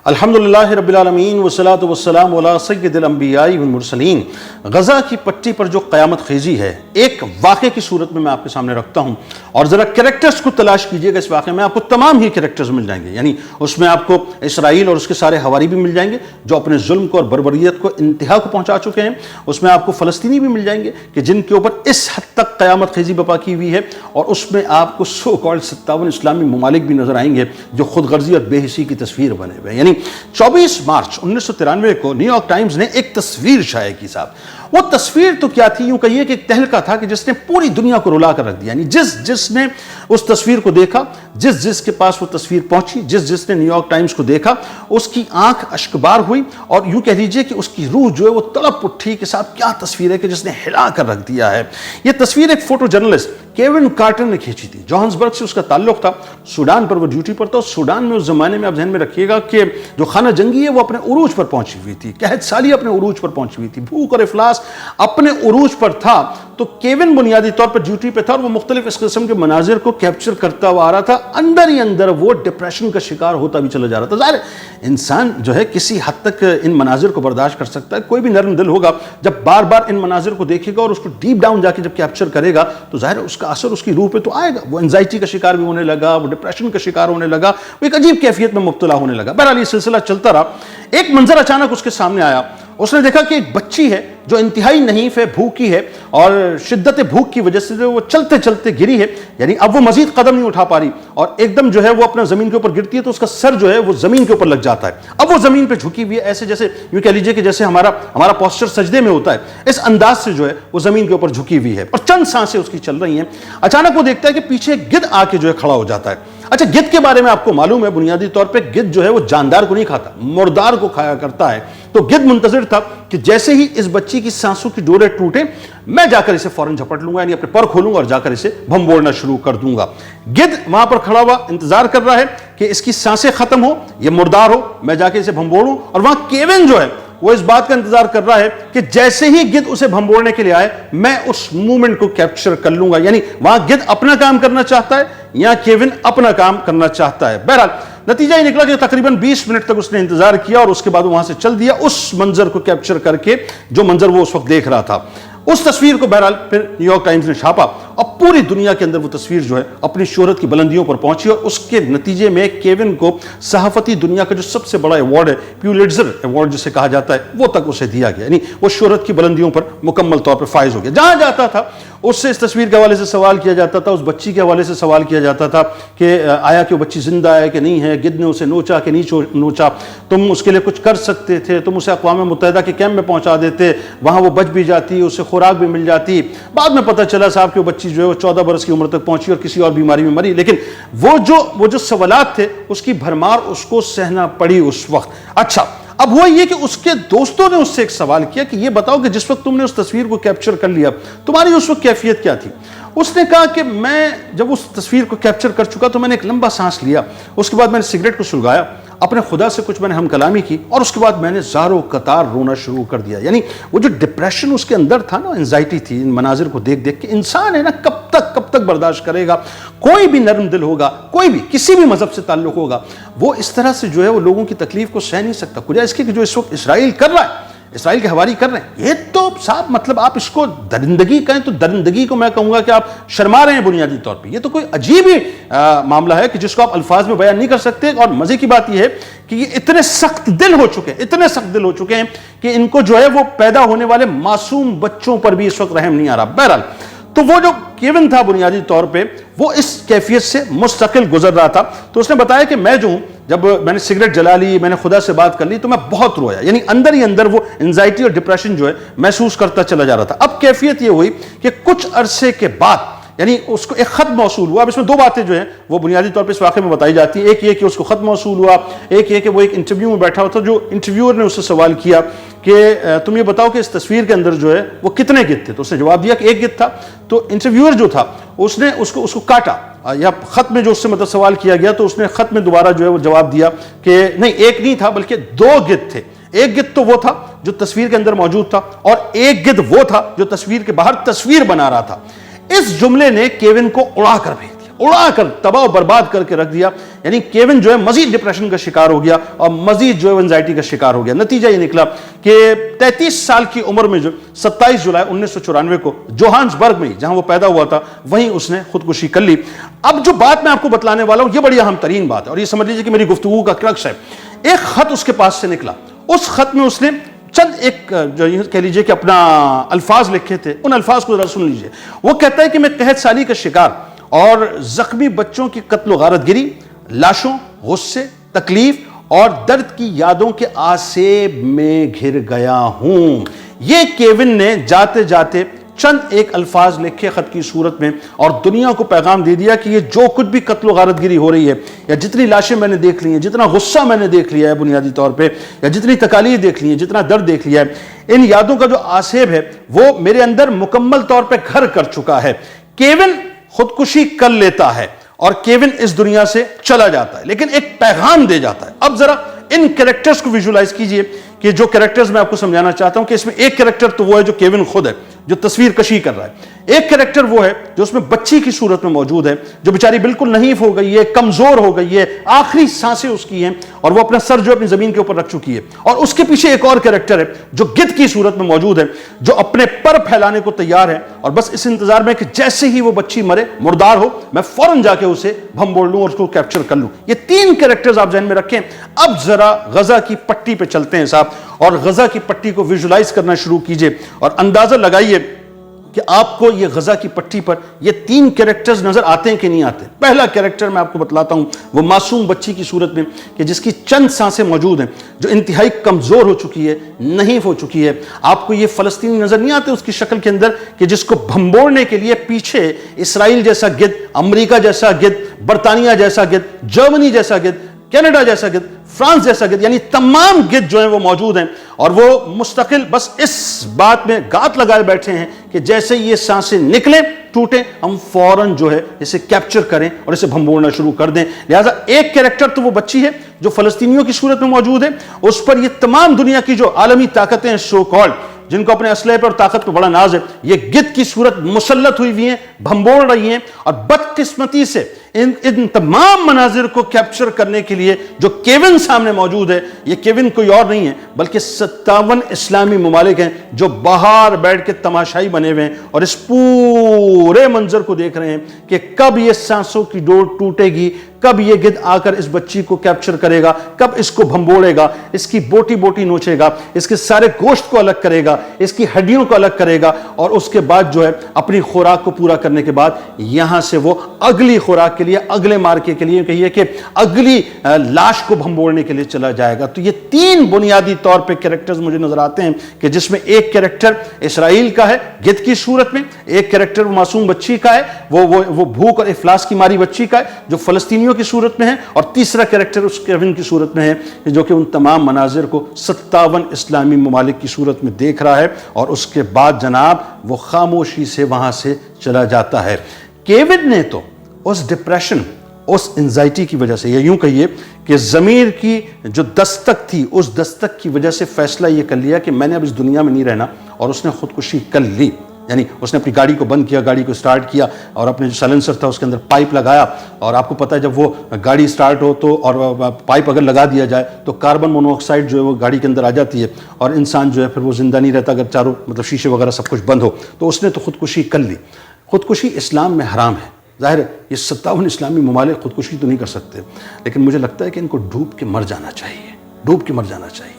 الحمدللہ رب العالمین والصلاة والسلام علی سید الانبیاء والمرسلین۔ غزہ کی پٹی پر جو قیامت خیزی ہے ایک واقعے کی صورت میں آپ کے سامنے رکھتا ہوں، اور ذرا کریکٹرز کو تلاش کیجئے گا۔ اس واقعے میں آپ کو تمام ہی کریکٹرز مل جائیں گے، یعنی اس میں آپ کو اسرائیل اور اس کے سارے حواری بھی مل جائیں گے جو اپنے ظلم کو اور بربریت کو انتہا کو پہنچا چکے ہیں۔ اس میں آپ کو فلسطینی بھی مل جائیں گے کہ جن کے اوپر اس حد تک قیامت خیزی بپا کی ہوئی ہے، اور اس میں آپ کو 57 اسلامی ممالک بھی نظر آئیں گے جو خود غرضی اور بے حسی کی تصویر بنے ہوئے ہیں۔ یعنی 24 مارچ 1993 کو نیو یارک ٹائمز نے ایک تصویر شائع کی صاحب۔ وہ تصویر تو کیا تھی، یوں کہیے کہ ایک تہلکہ تھا کہ جس نے پوری دنیا کو رلا کر رکھ دیا۔ یعنی جس نے اس تصویر کو دیکھا، جس کے پاس وہ تصویر پہنچی، جس نے نیو یارک ٹائمز کو دیکھا، اس کی آنکھ اشکبار ہوئی، اور یوں کہہ لیجئے کہ اس کی روح جو ہے وہ تڑپ اٹھی کہ صاحب کیا تصویر ہے کہ جس نے ہلا کر رکھ دیا ہے۔ یہ تصویر ایک فوٹو جرنلسٹ کیون کارٹر نے کھینچی تھی۔ جوہانسبرگ سے اس کا تعلق تھا، سوڈان پر وہ ڈیوٹی پر تھا۔ اور سوڈان میں اس زمانے میں آپ ذہن میں رکھیے گا کہ جو خانہ جنگی ہے وہ اپنے عروج پر پہنچی ہوئی تھی، قحط سالی اپنے عروج پر پہنچی ہوئی تھی، بھوک اور افلاس اپنے عروج پر تھا۔ تو کیون بنیادی طور پر ڈیوٹی پہ تھا، اور وہ مختلف اس قسم کے مناظر کو کیپچر کرتا ہوا آ رہا تھا۔ اندر ہی اندر وہ ڈپریشن کا شکار ہوتا بھی چلا جا رہا تھا۔ ظاہر انسان جو ہے کسی حد تک ان مناظر کو برداشت کر سکتا ہے، کوئی بھی نرم دل ہوگا جب بار بار ان مناظر کو دیکھے گا اور اس کو ڈیپ ڈاؤن جا کے جب کیپچر کرے گا تو ظاہر اس کا اثر اس کی روح پہ تو آئے گا۔ وہ انزائٹی کا شکار بھی ہونے لگا، وہ ڈپریشن کا شکار ہونے لگا، وہ ایک عجیب کیفیت میں مبتلا ہونے لگا۔ بہرحال یہ سلسلہ چلتا رہا۔ ایک منظر اچانک اس کے سامنے آیا۔ اس نے دیکھا کہ ایک بچی ہے جو انتہائی نحیف ہے، بھوکی ہے، اور شدت بھوک کی وجہ سے وہ چلتے چلتے گری ہے۔ یعنی اب وہ مزید قدم نہیں اٹھا پا رہی، اور ایک دم جو ہے وہ اپنا زمین کے اوپر گرتی ہے تو اس کا سر جو ہے وہ زمین کے اوپر لگ جاتا ہے۔ اب وہ زمین پہ جھکی ہوئی ہے، ایسے جیسے یوں کہہ لیجئے کہ جیسے ہمارا پوسچر سجدے میں ہوتا ہے، اس انداز سے جو ہے وہ زمین کے اوپر جھکی ہوئی ہے، اور چند سانسیں اس کی چل رہی ہیں۔ اچانک وہ دیکھتا ہے کہ پیچھے گدھ آ کے جو ہے کھڑا ہو جاتا ہے۔ اچھا، گدھ کے بارے میں آپ کو معلوم ہے بنیادی طور پہ گدھ جو ہے وہ جاندار کو نہیں کھاتا، مردار کو کھایا کرتا ہے۔ تو گدھ منتظر تھا کہ جیسے ہی اس بچی کی سانسوں کی ڈوریں ٹوٹیں میں جا کر اسے فوراً جھپٹ لوں گا، یعنی اپنے پر کھولوں گا اور جا کر اسے بھنبوڑنا شروع کر دوں گا۔ گدھ وہاں پر کھڑا ہوا انتظار کر رہا ہے کہ اس کی سانسیں ختم ہو، یہ مردار ہو، میں جا کے اسے بھنبوڑوں، اور وہاں کیون جو ہے وہ اس بات کا انتظار کر رہا ہے کہ جیسے ہی گدھ اسے بھنبوڑنے کے لیے آئے میں اس مومنٹ کو کیپچر کر لوں گا۔ یعنی وہاں گدھ اپنا کام کرنا چاہتا ہے یا کیون اپنا کام کرنا چاہتا ہے۔ بہرحال نتیجہ یہ نکلا کہ تقریباً 20 منٹ تک اس نے انتظار کیا، اور اس کے بعد وہاں سے چل دیا اس منظر کو کیپچر کر کے جو منظر وہ اس وقت دیکھ رہا تھا۔ اس تصویر کو بہرحال پھر نیو یارک ٹائمز نے چھاپا، اور پوری دنیا کے اندر وہ تصویر جو ہے اپنی شہرت کی بلندیوں پر پہنچی، اور اس کے نتیجے میں کیون کو صحافتی دنیا کا جو سب سے بڑا ایوارڈ ہے، پیولیٹزر ایوارڈ جسے کہا جاتا ہے، وہ تک اسے دیا گیا۔ یعنی وہ شہرت کی بلندیوں پر مکمل طور پر فائز ہو گیا۔ جہاں جاتا تھا اس سے اس تصویر کے حوالے سے سوال کیا جاتا تھا، اس بچی کے حوالے سے سوال کیا جاتا تھا کہ آیا کہ وہ بچی زندہ ہے کہ نہیں ہے، گدھ نے اسے نوچا کہ نہیں نوچا، تم اس کے لیے کچھ کر سکتے تھے، تم اسے اقوام متحدہ کے کیمپ میں پہنچا دیتے، وہاں وہ بچ بھی جاتی، اسے خوراک بھی مل جاتی۔ بعد میں پتہ چلا صاحب کہ وہ بچی جو ہے وہ 14 برس کی عمر تک پہنچی اور کسی اور بیماری میں مری، لیکن وہ جو سوالات تھے اس کی بھرمار اس کو سہنا پڑی اس وقت۔ اچھا، اب وہ یہ کہ اس کے دوستوں نے اس سے ایک سوال کیا کہ یہ بتاؤ کہ جس وقت تم نے اس تصویر کو کیپچر کر لیا تمہاری اس وقت کیفیت کیا تھی؟ اس نے کہا کہ میں جب اس تصویر کو کیپچر کر چکا تو میں نے ایک لمبا سانس لیا، اس کے بعد میں نے سگریٹ کو سلگایا، اپنے خدا سے کچھ میں نے ہم کلامی کی، اور اس کے بعد میں نے زاروں قطار رونا شروع کر دیا۔ یعنی وہ جو ڈپریشن اس کے اندر تھا نا، انزائٹی تھی ان مناظر کو دیکھ دیکھ کے، انسان ہے نا کب تک برداشت کرے گا؟ کوئی بھی نرم دل ہوگا، کوئی بھی کسی بھی مذہب سے تعلق ہوگا، وہ اس طرح سے جو ہے وہ لوگوں کی تکلیف کو سہ نہیں سکتا۔ کجا اس کے کہ جو اس وقت اسرائیل کر رہا ہے، اسرائیل کے حواری کر رہے ہیں، یہ تو صاحب مطلب آپ اس کو درندگی کہیں تو درندگی کو میں کہوں گا کہ آپ شرما رہے ہیں بنیادی طور پہ۔ یہ تو کوئی عجیب ہی معاملہ ہے کہ جس کو آپ الفاظ میں بیان نہیں کر سکتے۔ اور مزے کی بات یہ ہے کہ یہ اتنے سخت دل ہو چکے ہیں کہ ان کو جو ہے وہ پیدا ہونے والے معصوم بچوں پر بھی اس وقت رحم نہیں آ رہا۔ بہرحال تو وہ جو کیون تھا بنیادی طور پہ وہ اس کیفیت سے مستقل گزر رہا تھا۔ تو اس نے بتایا کہ میں جو ہوں، جب میں نے سگریٹ جلا لی، میں نے خدا سے بات کر لی، تو میں بہت رویا، یعنی اندر ہی اندر وہ انزائٹی اور ڈپریشن جو ہے محسوس کرتا چلا جا رہا تھا۔ اب کیفیت یہ ہوئی کہ کچھ عرصے کے بعد یعنی اس کو ایک خط موصول ہوا۔ اب اس میں دو باتیں جو ہیں وہ بنیادی طور پہ اس واقعے میں بتائی جاتی ہیں، ایک یہ کہ اس کو خط موصول ہوا، ایک یہ کہ وہ ایک انٹرویو میں بیٹھا ہوا تھا، جو انٹرویور نے اس سے سوال کیا کہ تم یہ بتاؤ کہ اس تصویر کے اندر جو ہے وہ کتنے گدھ تھے؟ تو اس نے جواب دیا کہ ایک گدھ تھا۔ تو انٹرویور جو تھا اس نے اس کو کاٹا، یا خط میں جو اس سے مطلب سوال کیا گیا تو اس نے خط میں دوبارہ جو ہے وہ جواب دیا کہ نہیں، ایک نہیں تھا بلکہ 2 گدھ تھے۔ ایک گدھ تو وہ تھا جو تصویر کے اندر موجود تھا، اور ایک گدھ وہ تھا جو تصویر کے باہر تصویر بنا رہا تھا۔ اس جملے نے کیون کو اڑا کر بھیج دیا۔ اڑا کر تباہ و برباد کر کے رکھ دیا. یعنی کیون جو ہے مزید ڈپریشن کا شکار ہو گیا اور مزید جو ہے انزائٹی کا شکار ہو گیا. نتیجہ یہ نکلا کہ 33 سال کی عمر میں جو 27 جولائی 1994 کو جوہانسبرگ میں جہاں وہ پیدا ہوا تھا وہیں اس نے خودکشی کر لی. اب جو بات میں آپ کو بتلانے والا ہوں یہ بڑی اہم ترین بات ہے اور یہ سمجھ لیجیے کہ میری گفتگو کا کرکس ہے. ایک خط اس کے پاس سے نکلا. اس خط میں اس نے چند ایک جو کہہ لیجئے کہ اپنا الفاظ لکھے تھے. ان الفاظ کو ذرا سن لیجئے. وہ کہتا ہے کہ میں قحط سالی کا شکار اور زخمی بچوں کی قتل و غارت گری، لاشوں، غصے، تکلیف اور درد کی یادوں کے آسیب میں گھر گیا ہوں. یہ کیون نے جاتے جاتے چند ایک الفاظ لکھے خط کی صورت میں اور دنیا کو پیغام دے دیا کہ یہ جو کچھ بھی قتل و غارت گری ہو رہی ہے یا جتنی لاشیں میں نے دیکھ لی ہیں، جتنا غصہ میں نے دیکھ لیا ہے بنیادی طور پہ، یا جتنی تکالیف دیکھ لی ہیں، جتنا درد دیکھ لیا ہے، ان یادوں کا جو آسیب ہے وہ میرے اندر مکمل طور پہ گھر کر چکا ہے. کیون خودکشی کر لیتا ہے اور کیون اس دنیا سے چلا جاتا ہے لیکن ایک پیغام دے جاتا ہے. اب ذرا ان کریکٹرز کو ویژولائز کیجئے کہ جو کریکٹرز میں آپ کو سمجھانا چاہتا ہوں کہ اس میں ایک کریکٹر تو وہ ہے جو کیون خود ہے جو تصویر کشی کر رہا ہے. ایک کریکٹر وہ ہے جو اس میں بچی کی صورت میں موجود ہے جو بیچاری بالکل نحیف ہو گئی ہے، کمزور ہو گئی ہے، آخری سانسیں اس کی ہیں اور وہ اپنا سر جو اپنی زمین کے اوپر رکھ چکی ہے. اور اس کے پیچھے ایک اور کریکٹر ہے جو گدھ کی صورت میں موجود ہے جو اپنے پر پھیلانے کو تیار ہے اور بس اس انتظار میں کہ جیسے ہی وہ بچی مرے، مردار ہو، میں فوراً جا کے اسے بھنبوڑ لوں اور اس کو کیپچر کر لوں. یہ تین کریکٹرز آپ ذہن میں رکھیں. اب ذرا غزہ کی پٹی پہ چلتے ہیں صاحب اور غزہ کی پٹی کو ویژولائز کرنا شروع کیجئے اور اندازہ لگائیے کہ آپ کو یہ غزہ کی پٹی پر یہ تین کریکٹرز نظر آتے ہیں کہ نہیں آتے. پہلا کریکٹر میں آپ کو بتلاتا ہوں وہ معصوم بچی کی صورت میں کہ جس کی چند سانسیں موجود ہیں، جو انتہائی کمزور ہو چکی ہے، نحیف ہو چکی ہے. آپ کو یہ فلسطینی نظر نہیں آتے اس کی شکل کے اندر کہ جس کو بھنبوڑنے کے لیے پیچھے اسرائیل جیسا گدھ، امریکہ جیسا گدھ، برطانیہ جیسا گدھ، جرمنی جیسا گدھ، کینیڈا جیسا گدھ، فرانس جیسا گدھ، یعنی تمام گدھ جو ہیں وہ موجود ہیں اور وہ مستقل بس اس بات میں گات لگائے بیٹھے ہیں کہ جیسے یہ سانسیں نکلیں ٹوٹیں ہم فوراً جو ہے اسے کیپچر کریں اور اسے بھنبوڑنا شروع کر دیں. لہٰذا ایک کریکٹر تو وہ بچی ہے جو فلسطینیوں کی صورت میں موجود ہے. اس پر یہ تمام دنیا کی جو عالمی طاقتیں سو کالڈ جن کو اپنے اسلحے پر اور طاقت پر بڑا ناز ہے، یہ گدھ کی صورت مسلط ہوئی ہوئی ہیں، بھنبوڑ رہی ہیں اور بدقسمتی سے ان تمام مناظر کو کیپچر کرنے کے لیے جو کیون سامنے موجود ہے، یہ کیون کوئی اور نہیں ہے بلکہ 57 اسلامی ممالک ہیں جو باہر بیٹھ کے تماشائی بنے ہوئے ہیں اور اس پورے منظر کو دیکھ رہے ہیں کہ کب یہ سانسوں کی ڈور ٹوٹے گی، کب یہ گدھ آ کر اس بچی کو کیپچر کرے گا، کب اس کو بھنبوڑے گا، اس کی بوٹی بوٹی نوچے گا، اس کے سارے گوشت کو الگ کرے گا، اس کی ہڈیوں کو الگ کرے گا اور اس کے بعد جو ہے اپنی خوراک کو پورا کرنے کے بعد یہاں سے وہ اگلی خوراک کے لیے، اگلے مارکے کے لیے، کہیے کہ اگلی لاش کو بھنبوڑنے کے لیے چلا جائے گا. تو یہ تین بنیادی طور پہ کریکٹرز مجھے نظر آتے ہیں کہ جس میں ایک کریکٹر اسرائیل کا ہے گدھ کی صورت میں، ایک کریکٹر معصوم بچی کا ہے وہ بھوک اور افلاس کی ماری بچی کا ہے جو فلسطینیوں کی صورت میں ہے، اور تیسرا کریکٹر اس کیون کی صورت میں ہے جو کہ ان تمام مناظر کو 57 اسلامی ممالک کی صورت میں دیکھ رہا ہے اور اس کے بعد جناب وہ خاموشی سے وہاں سے چلا جاتا ہے. کیون نے تو اس ڈپریشن، اس انزائٹی کی وجہ سے، یا یوں کہیے کہ ضمیر کی جو دستک تھی اس دستک کی وجہ سے فیصلہ یہ کر لیا کہ میں نے اب اس دنیا میں نہیں رہنا اور اس نے خودکشی کر لی. یعنی اس نے اپنی گاڑی کو بند کیا، گاڑی کو سٹارٹ کیا اور اپنے جو سائلنسر تھا اس کے اندر پائپ لگایا. اور آپ کو پتہ ہے جب وہ گاڑی سٹارٹ ہو تو اور پائپ اگر لگا دیا جائے تو کاربن مونو آکسائڈ جو ہے وہ گاڑی کے اندر آ جاتی ہے اور انسان جو ہے پھر وہ زندہ نہیں رہتا اگر چاروں شیشے وغیرہ سب کچھ بند ہو. تو اس نے تو خودکشی کر لی. خودکشی اسلام میں حرام ہے. ظاہر ہے یہ 57 اسلامی ممالک خودکشی تو نہیں کر سکتے لیکن مجھے لگتا ہے کہ ان کو ڈوب کے مر جانا چاہیے، ڈوب کے مر جانا چاہیے.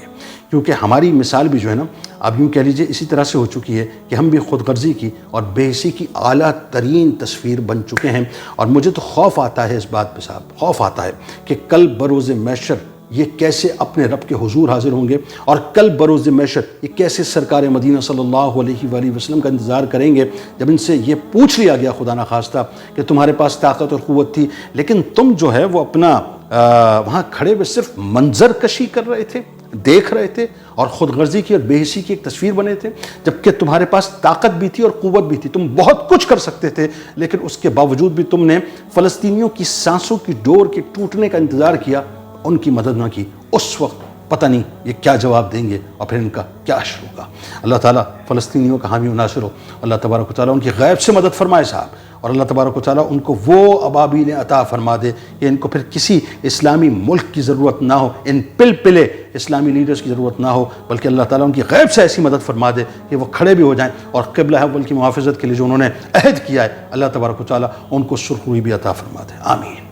کیونکہ ہماری مثال بھی جو ہے نا اب یوں کہہ لیجئے اسی طرح سے ہو چکی ہے کہ ہم بھی خود غرضی کی اور بے حسی کی اعلیٰ ترین تصویر بن چکے ہیں. اور مجھے تو خوف آتا ہے اس بات پہ صاحب، خوف آتا ہے کہ کل بروز محشر یہ کیسے اپنے رب کے حضور حاضر ہوں گے اور کل بروز محشر یہ کیسے سرکار مدینہ صلی اللہ علیہ وآلہ وسلم کا انتظار کریں گے جب ان سے یہ پوچھ لیا گیا خدا نخواستہ کہ تمہارے پاس طاقت اور قوت تھی لیکن تم جو ہے وہ اپنا وہاں کھڑے ہوئے صرف منظر کشی کر رہے تھے، دیکھ رہے تھے اور خود غرضی کی اور بے حسی کی ایک تصویر بنے تھے، جبکہ تمہارے پاس طاقت بھی تھی اور قوت بھی تھی، تم بہت کچھ کر سکتے تھے لیکن اس کے باوجود بھی تم نے فلسطینیوں کی سانسوں کی ڈور کے ٹوٹنے کا انتظار کیا، ان کی مدد نہ کی. اس وقت پتہ نہیں یہ کیا جواب دیں گے اور پھر ان کا کیا اشر ہوگا. اللہ تعالیٰ فلسطینیوں کا حامی و ناصر ہو. اللہ تبارک و تعالیٰ ان کی غیب سے مدد فرمائے صاحب اور اللہ تبارک و تعالیٰ ان کو وہ ابابیل عطا فرما دے کہ ان کو پھر کسی اسلامی ملک کی ضرورت نہ ہو، ان پلے اسلامی لیڈرز کی ضرورت نہ ہو، بلکہ اللہ تعالیٰ ان کی غیب سے ایسی مدد فرما دے کہ وہ کھڑے بھی ہو جائیں اور قبلہ اول کی محافظت کے لیے جو انہوں نے عہد کیا ہے اللہ تبارک و تعالیٰ ان کو سرخروئی بھی عطا فرما دے۔ آمین۔